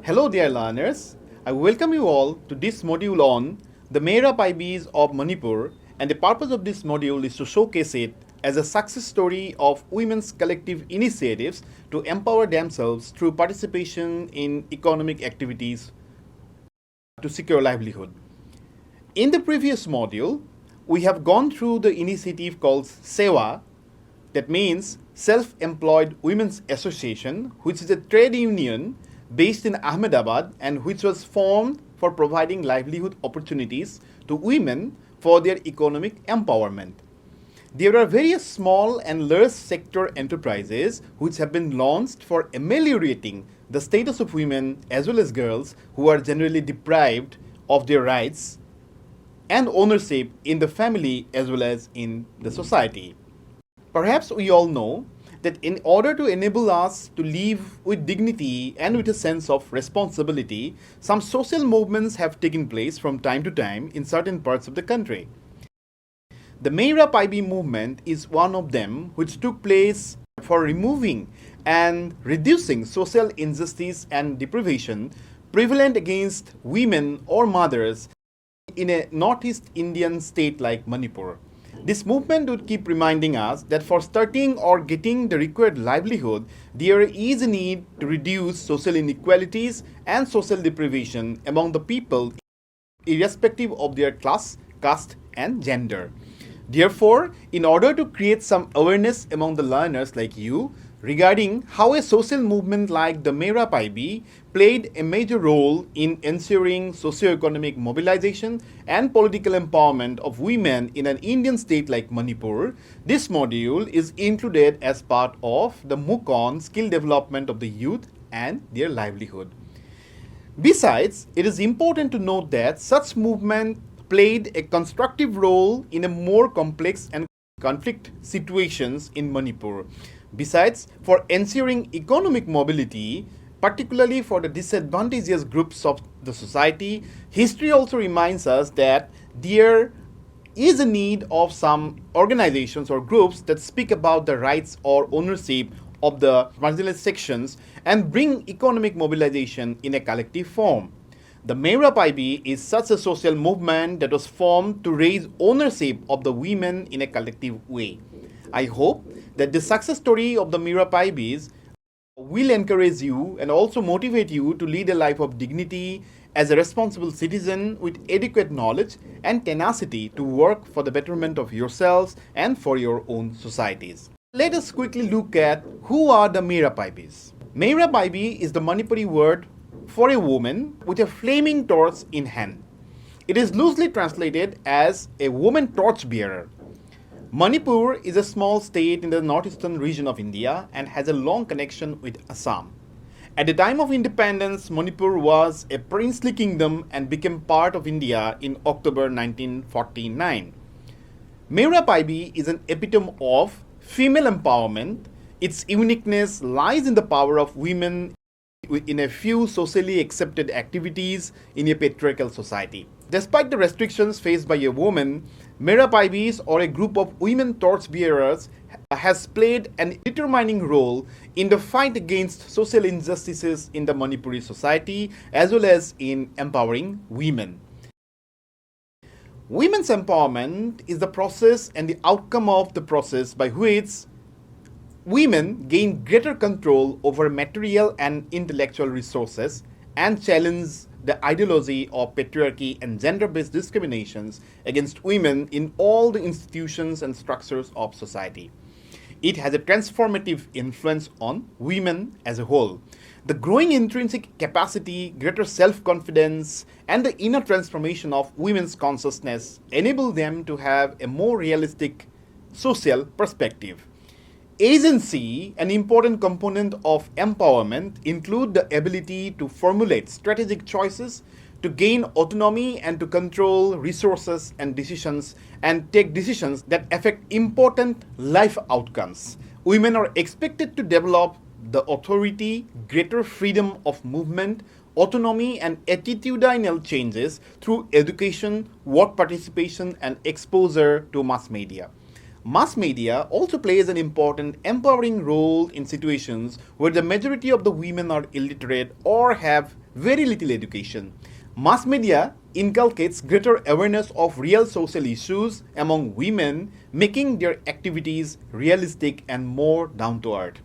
Hello dear learners, I welcome you all to this module on the Meira Paibis of Manipur, and the purpose of this module is to showcase it as a success story of women's collective initiatives to empower themselves through participation in economic activities to secure livelihood. In the previous module, we have gone through the initiative called SEWA, that means Self-Employed Women's Association, which is a trade union based in Ahmedabad and which was formed for providing livelihood opportunities to women for their economic empowerment. There are various small and large sector enterprises which have been launched for ameliorating the status of women as well as girls who are generally deprived of their rights and ownership in the family as well as in the society. Perhaps we all know that in order to enable us to live with dignity and with a sense of responsibility, some social movements have taken place from time to time in certain parts of the country. The Meira Paibi movement is one of them, which took place for removing and reducing social injustice and deprivation prevalent against women or mothers in a northeast Indian state like Manipur. This movement would keep reminding us that for starting or getting the required livelihood, there is a need to reduce social inequalities and social deprivation among the people, irrespective of their class, caste, and gender. Therefore, in order to create some awareness among the learners like you regarding how a social movement like the Meira Paibi played a major role in ensuring socio-economic mobilization and political empowerment of women in an Indian state like Manipur, this module is included as part of the MOOC on skill development of the youth and their livelihood. Besides, it is important to note that such movement played a constructive role in a more complex and conflict situations in Manipur. Besides, for ensuring economic mobility, particularly for the disadvantaged groups of the society, history also reminds us that there is a need of some organizations or groups that speak about the rights or ownership of the marginalized sections and bring economic mobilization in a collective form. The Meira Paibi is such a social movement that was formed to raise ownership of the women in a collective way. I hope that the success story of the Meira Paibis will encourage you and also motivate you to lead a life of dignity as a responsible citizen with adequate knowledge and tenacity to work for the betterment of yourselves and for your own societies. Let us quickly look at who are the Meira Paibis. Meira Paibi is the Manipuri word for a woman with a flaming torch in hand. It is loosely translated as a woman torch bearer. Manipur is a small state in the northeastern region of India and has a long connection with Assam. At the time of independence, Manipur was a princely kingdom and became part of India in October 1949. Meira Paibi is an epitome of female empowerment. Its uniqueness lies in the power of women in a few socially accepted activities in a patriarchal society. Despite the restrictions faced by a woman, Meira Paibis or a group of women torchbearers has played an determining role in the fight against social injustices in the Manipuri society as well as in empowering women. Women's empowerment is the process and the outcome of the process by which women gain greater control over material and intellectual resources and challenge the ideology of patriarchy and gender-based discriminations against women in all the institutions and structures of society. It has a transformative influence on women as a whole. The growing intrinsic capacity, greater self-confidence, and the inner transformation of women's consciousness enable them to have a more realistic social perspective. Agency, an important component of empowerment, include the ability to formulate strategic choices, to gain autonomy and to control resources and decisions and take decisions that affect important life outcomes. Women are expected to develop the authority, greater freedom of movement, autonomy and attitudinal changes through education, work participation and exposure to mass media. Mass media also plays an important empowering role in situations where the majority of the women are illiterate or have very little education. Mass media inculcates greater awareness of real social issues among women, making their activities realistic and more down to earth.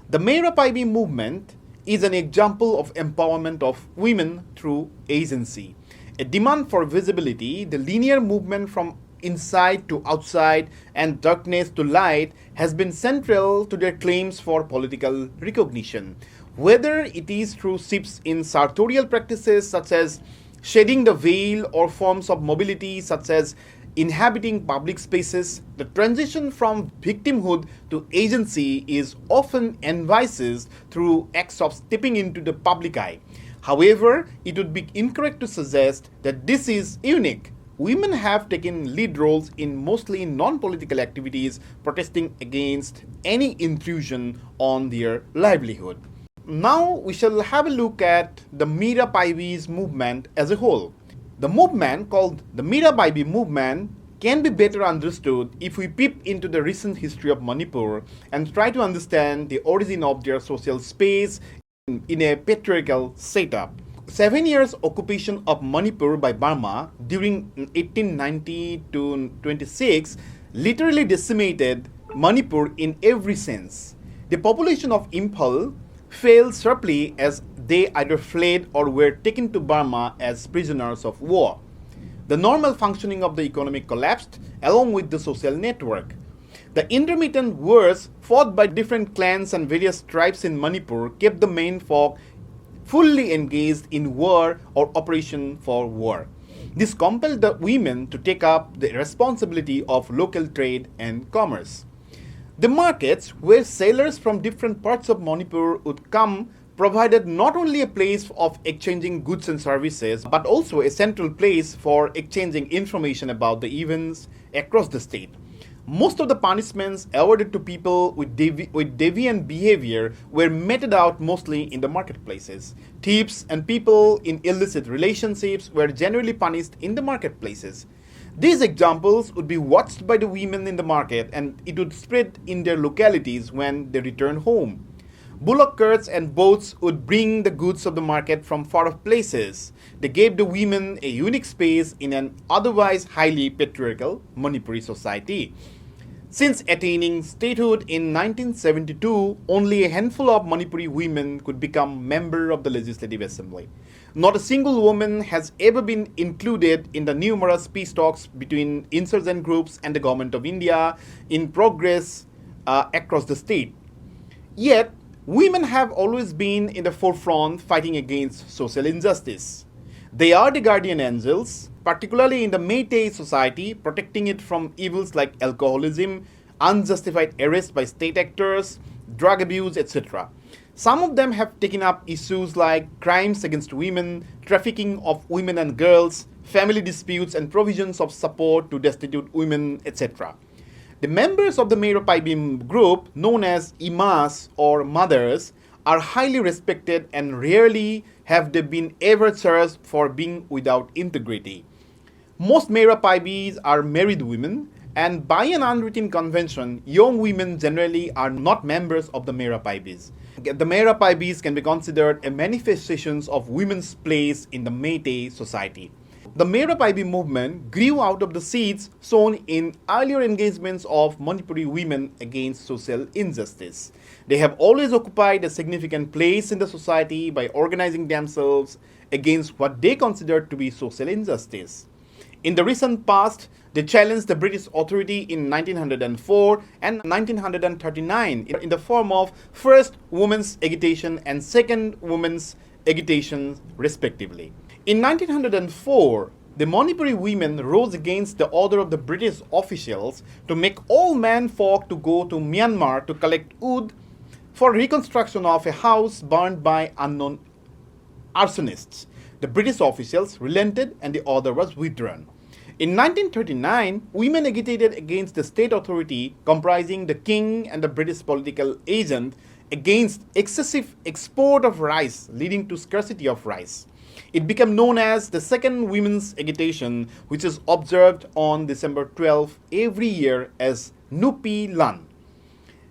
The Meira Paibi movement is an example of empowerment of women through agency. A demand for visibility, the linear movement from inside to outside and darkness to light has been central to their claims for political recognition. Whether it is through shifts in sartorial practices such as shedding the veil or forms of mobility such as inhabiting public spaces, the transition from victimhood to agency is often envisaged through acts of stepping into the public eye. However, it would be incorrect to suggest that this is unique. Women have taken lead roles in mostly non-political activities, protesting against any intrusion on their livelihood. Now we shall have a look at the Meira Paibi's movement as a whole. The movement called the Meira Paibi movement can be better understood if we peep into the recent history of Manipur and try to understand the origin of their social space in a patriarchal setup. 7 years occupation of Manipur by Burma during 1890 to 26 literally decimated Manipur in every sense. The population of Imphal fell sharply as they either fled or were taken to Burma as prisoners of war. The normal functioning of the economy collapsed along with the social network. The intermittent wars fought by different clans and various tribes in Manipur kept the main folk fully engaged in war or operation for war. This compelled the women to take up the responsibility of local trade and commerce. The markets where sailors from different parts of Manipur would come provided not only a place of exchanging goods and services, but also a central place for exchanging information about the events across the state. Most of the punishments awarded to people with deviant behavior were meted out mostly in the marketplaces. Thieves and people in illicit relationships were generally punished in the marketplaces. These examples would be watched by the women in the market and it would spread in their localities when they returned home. Bullock carts and boats would bring the goods of the market from far-off places. They gave the women a unique space in an otherwise highly patriarchal Manipuri society. Since attaining statehood in 1972, only a handful of Manipuri women could become member of the Legislative Assembly. Not a single woman has ever been included in the numerous peace talks between insurgent groups and the government of India in progress across the state. Yet, women have always been in the forefront fighting against social injustice. They are the guardian angels, particularly in the Meitei society, protecting it from evils like alcoholism, unjustified arrest by state actors, drug abuse, etc. Some of them have taken up issues like crimes against women, trafficking of women and girls, family disputes, and provisions of support to destitute women, etc. The members of the Meira Paibi group, known as Imas or mothers, are highly respected and rarely have they been ever charged for being without integrity. Most Meira Paibis are married women, and by an unwritten convention, young women generally are not members of the Meira Paibis. The Meira Paibis can be considered a manifestation of women's place in the Meitei society. The Meira Paibi movement grew out of the seeds sown in earlier engagements of Manipuri women against social injustice. They have always occupied a significant place in the society by organizing themselves against what they considered to be social injustice. In the recent past, they challenged the British authority in 1904 and 1939 in the form of first women's agitation and second women's agitation, respectively. In 1904, the Manipuri women rose against the order of the British officials to make all men folk to go to Myanmar to collect wood for reconstruction of a house burned by unknown arsonists. The British officials relented and the order was withdrawn. In 1939, women agitated against the state authority comprising the king and the British political agent against excessive export of rice, leading to scarcity of rice. It became known as the Second Women's Agitation, which is observed on December 12 every year as Nupi Lan.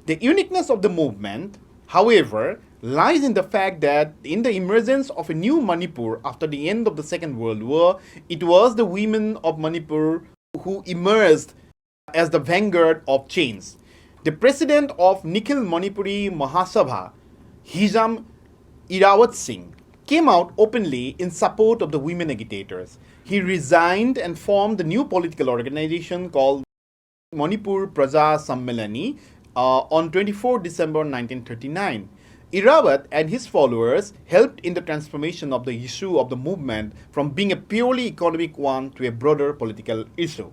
The uniqueness of the movement, however, lies in the fact that in the emergence of a new Manipur after the end of the Second World War, it was the women of Manipur who emerged as the vanguard of change. The president of Nikhil Manipuri Mahasabha, Hijam Irawat Singh, came out openly in support of the women agitators. He resigned and formed the new political organization called Manipur Praja Sammelani on 24 December 1939. Irawat and his followers helped in the transformation of the issue of the movement from being a purely economic one to a broader political issue.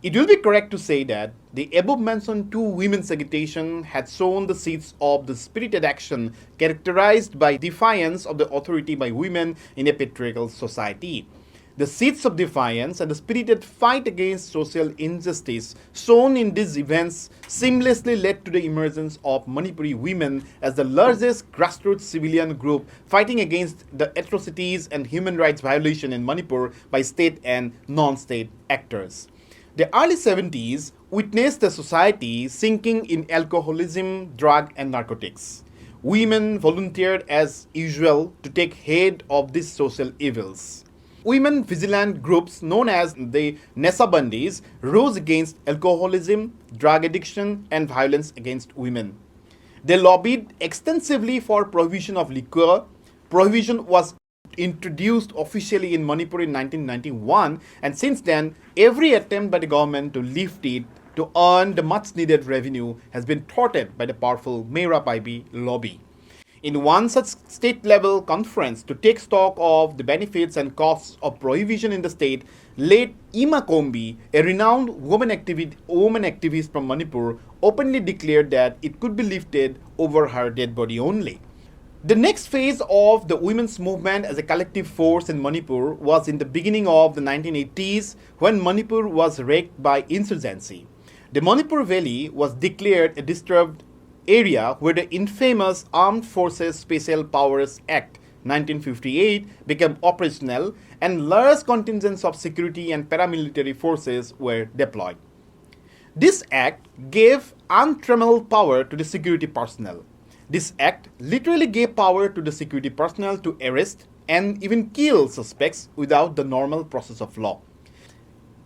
It will be correct to say that the above mentioned two women's agitation had sown the seeds of the spirited action characterized by defiance of the authority by women in a patriarchal society. The seeds of defiance and the spirited fight against social injustice sown in these events seamlessly led to the emergence of Manipuri women as the largest grassroots civilian group fighting against the atrocities and human rights violation in Manipur by state and non-state actors. The early 70s witnessed the society sinking in alcoholism, drug, and narcotics. Women volunteered as usual to take head of these social evils. Women vigilant groups known as the Nesabandis rose against alcoholism, drug addiction, and violence against women. They lobbied extensively for prohibition of liquor. Prohibition was introduced officially in Manipur in 1991, and since then, every attempt by the government to lift it to earn the much needed revenue has been thwarted by the powerful Meira Paibi lobby. In one such state level conference to take stock of the benefits and costs of prohibition in the state, late Ima Kombi, a renowned woman activist from Manipur, openly declared that it could be lifted over her dead body only. The next phase of the women's movement as a collective force in Manipur was in the beginning of the 1980s when Manipur was wrecked by insurgency. The Manipur Valley was declared a disturbed area where the infamous Armed Forces Special Powers Act 1958 became operational and large contingents of security and paramilitary forces were deployed. This act gave untrammeled power to the security personnel. This act literally gave power to the security personnel to arrest and even kill suspects without the normal process of law.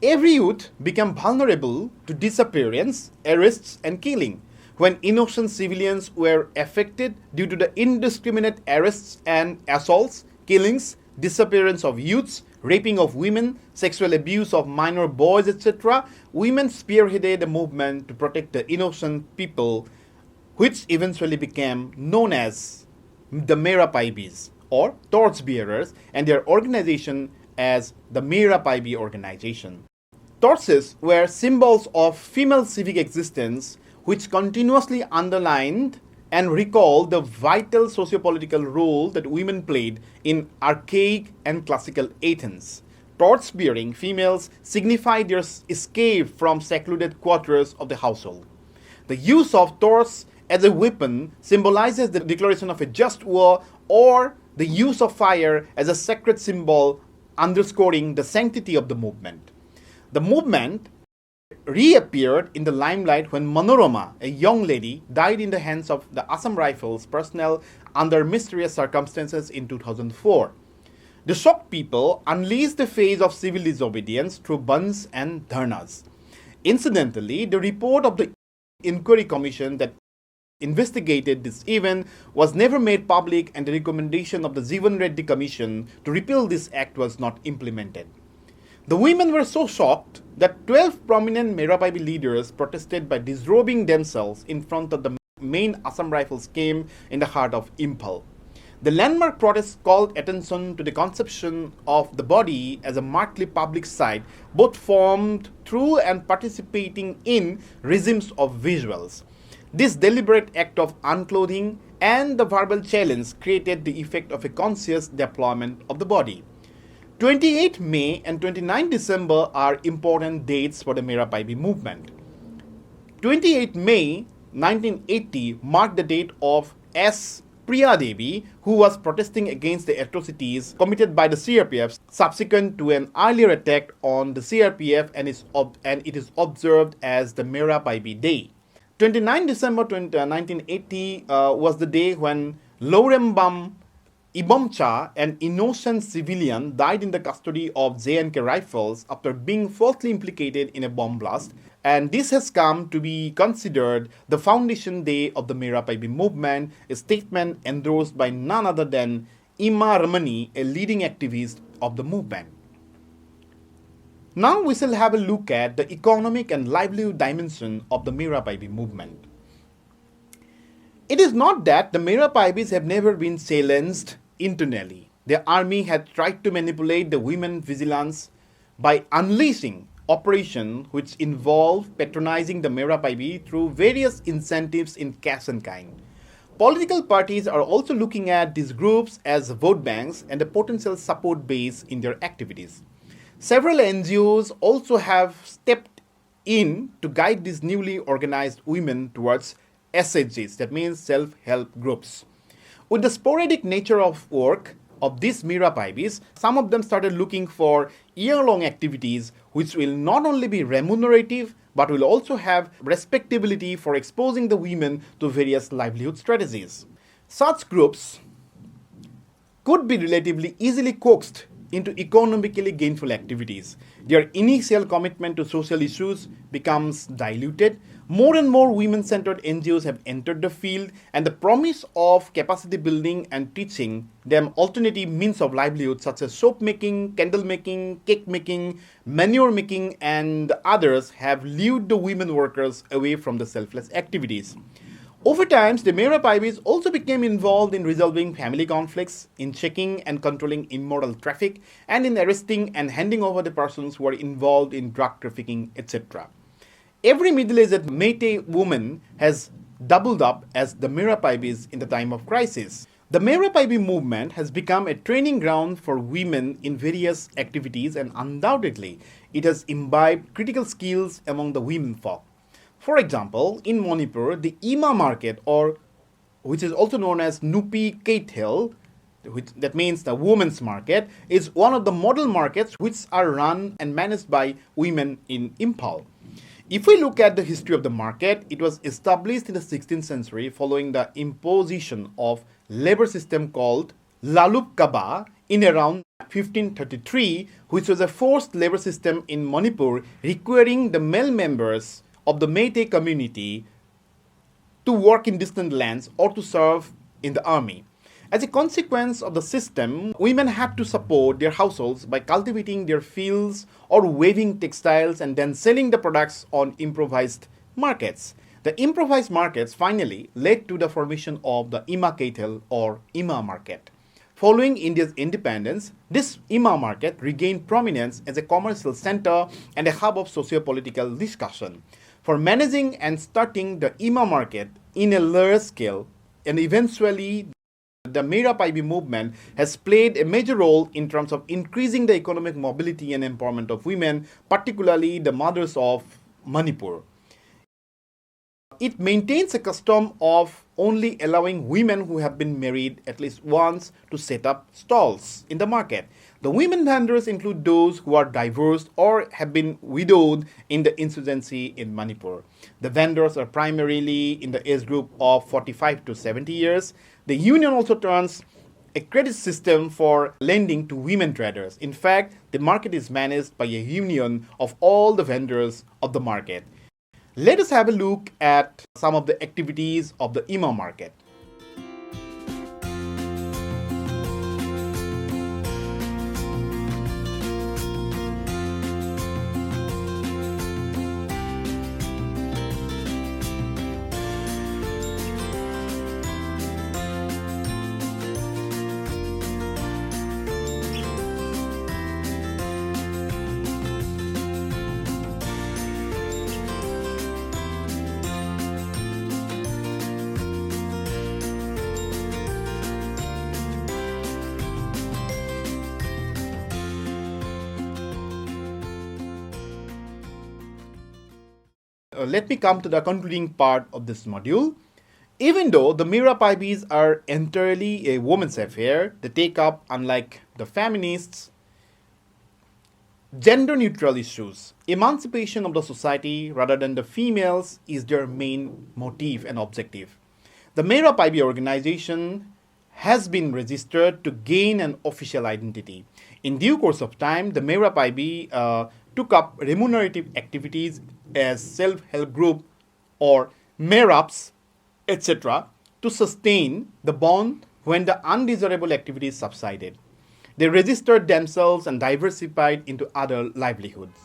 Every youth became vulnerable to disappearance, arrests, and killing when innocent civilians were affected due to the indiscriminate arrests and assaults, killings, disappearance of youths, raping of women, sexual abuse of minor boys, etc. Women spearheaded a movement to protect the innocent people, which eventually became known as the Meira Paibis or torchbearers, and their organization as the Meira Paibi organization. Torches were symbols of female civic existence which continuously underlined and recalled the vital socio-political role that women played in archaic and classical Athens. Torch-bearing females signified their escape from secluded quarters of the household. The use of torch as a weapon symbolizes the declaration of a just war, or the use of fire as a sacred symbol underscoring the sanctity of the movement. The movement reappeared in the limelight when Manorama, a young lady, died in the hands of the Assam Rifles personnel under mysterious circumstances in 2004. The shocked people unleashed the phase of civil disobedience through bandhs and dharnas. Incidentally, the report of the inquiry commission that investigated this event was never made public, and the recommendation of the Jivan Reddy Commission to repeal this act was not implemented. The women were so shocked that 12 prominent Meira Paibi leaders protested by disrobing themselves in front of the main Assam Rifles camp in the heart of Imphal. The landmark protest called attention to the conception of the body as a markedly public site, both formed through and participating in regimes of visuals. This deliberate act of unclothing and the verbal challenge created the effect of a conscious deployment of the body. 28 May and 29 December are important dates for the Meira Paibi movement. 28 May 1980 marked the date of S. Priya Devi, who was protesting against the atrocities committed by the CRPF subsequent to an earlier attack on the CRPF, and it is observed as the Meira Paibi Day. 29 December 1980 was the day when Lorembam Ibomcha, an innocent civilian, died in the custody of J&K Rifles after being falsely implicated in a bomb blast, and this has come to be considered the foundation day of the Meira Paibi movement, a statement endorsed by none other than Ima Ramani, a leading activist of the movement. Now we shall have a look at the economic and livelihood dimension of the Meira Paibi movement. It is not that the Meira Paibis have never been challenged internally. The army had tried to manipulate the women vigilance by unleashing operations which involve patronizing the Meira Paibi through various incentives in cash and kind. Political parties are also looking at these groups as vote banks and a potential support base in their activities. Several NGOs also have stepped in to guide these newly organized women towards SHGs, that means self-help groups. With the sporadic nature of work of these Meira Paibis, some of them started looking for year-long activities which will not only be remunerative but will also have respectability for exposing the women to various livelihood strategies. Such groups could be relatively easily coaxed into economically gainful activities. Their initial commitment to social issues becomes diluted. More and more women-centered NGOs have entered the field, and the promise of capacity building and teaching them alternative means of livelihood such as soap making, candle making, cake making, manure making, and others have lured the women workers away from the selfless activities. Over time, the Meira Paibis also became involved in resolving family conflicts, in checking and controlling immoral traffic, and in arresting and handing over the persons who are involved in drug trafficking, etc. Every middle-aged Meitei woman has doubled up as the Meira Paibis in the time of crisis. The Meira Paibi movement has become a training ground for women in various activities, and undoubtedly it has imbibed critical skills among the women folk. For example, in Manipur, the Ima market, or which is also known as Nupi Keithel, that means the women's market, is one of the model markets which are run and managed by women in Impal. If we look at the history of the market, it was established in the 16th century following the imposition of labor system called Lalup Kaba in around 1533, which was a forced labor system in Manipur requiring the male members of the Meitei community to work in distant lands or to serve in the army. As a consequence of the system, women had to support their households by cultivating their fields or weaving textiles and then selling the products on improvised markets. The improvised markets finally led to the formation of the Ima Keithel or Ima market. Following India's independence, this Ima market regained prominence as a commercial center and a hub of socio-political discussion. For managing and starting the Ima market in a large scale, and eventually the Meira Paibi movement has played a major role in terms of increasing the economic mobility and empowerment of women, particularly the mothers of Manipur. It maintains a custom of only allowing women who have been married at least once to set up stalls in the market. The women vendors include those who are divorced or have been widowed in the insurgency in Manipur. The vendors are primarily in the age group of 45 to 70 years. The union also turns a credit system for lending to women traders. In fact, the market is managed by a union of all the vendors of the market. Let us have a look at some of the activities of the Ima market. Let me come to the concluding part of this module. Even though the Meira Paibis are entirely a woman's affair, they take up, unlike the feminists, gender-neutral issues. Emancipation of the society rather than the females is their main motive and objective. The Meira Paibi organization has been registered to gain an official identity. In due course of time, the Meira Paibi took up remunerative activities as self-help group or Meirups, etc., to sustain the bond when the undesirable activities subsided. They registered themselves and diversified into other livelihoods.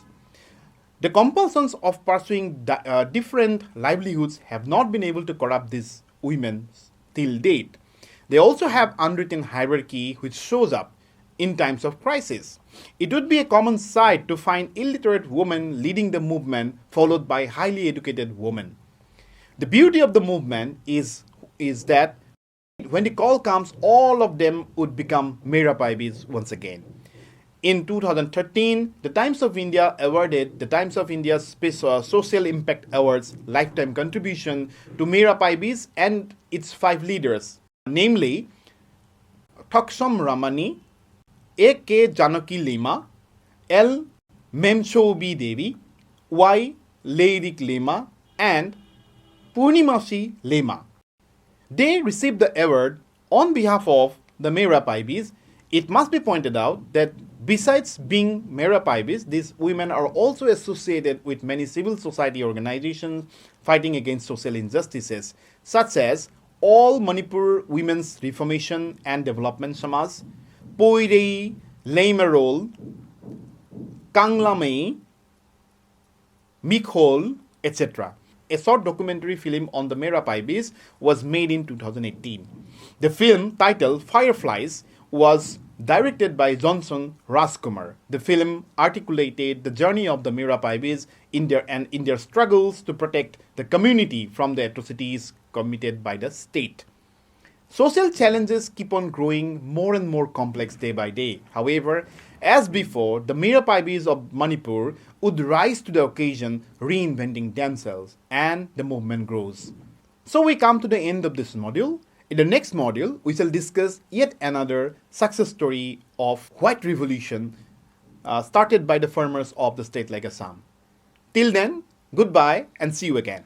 The compulsions of pursuing different livelihoods have not been able to corrupt these women till date. They also have unwritten hierarchy which shows up in times of crisis. It would be a common sight to find illiterate women leading the movement followed by highly educated women. The beauty of the movement is that when the call comes, all of them would become Meira Paibis once again. In 2013, the Times of India awarded the Times of India's Social Impact Awards Lifetime Contribution to Meira Paibis and its 5 leaders, namely Thaksham Ramani, A.K. Janaki Lema, L. Memshobi Devi, Y. Leirik Lema, and Purnimasi Lema. They received the award on behalf of the Meira Paibis. It must be pointed out that besides being Meira Paibis, these women are also associated with many civil society organizations fighting against social injustices, such as All Manipur Women's Reformation and Development Samaj, Poirei Leimarol, Kanglamei, Mikhol, etc. A short documentary film on the Meira Paibis was made in 2018. The film, titled Fireflies, was directed by Johnson Rajkumar. The film articulated the journey of the Meira Paibis in their struggles to protect the community from the atrocities committed by the state. Social challenges keep on growing more and more complex day by day. However, as before, the Meira Paibis of Manipur would rise to the occasion, reinventing themselves, and the movement grows. So we come to the end of this module. In the next module, we shall discuss yet another success story of white revolution started by the farmers of the state like Assam. Till then, goodbye and see you again.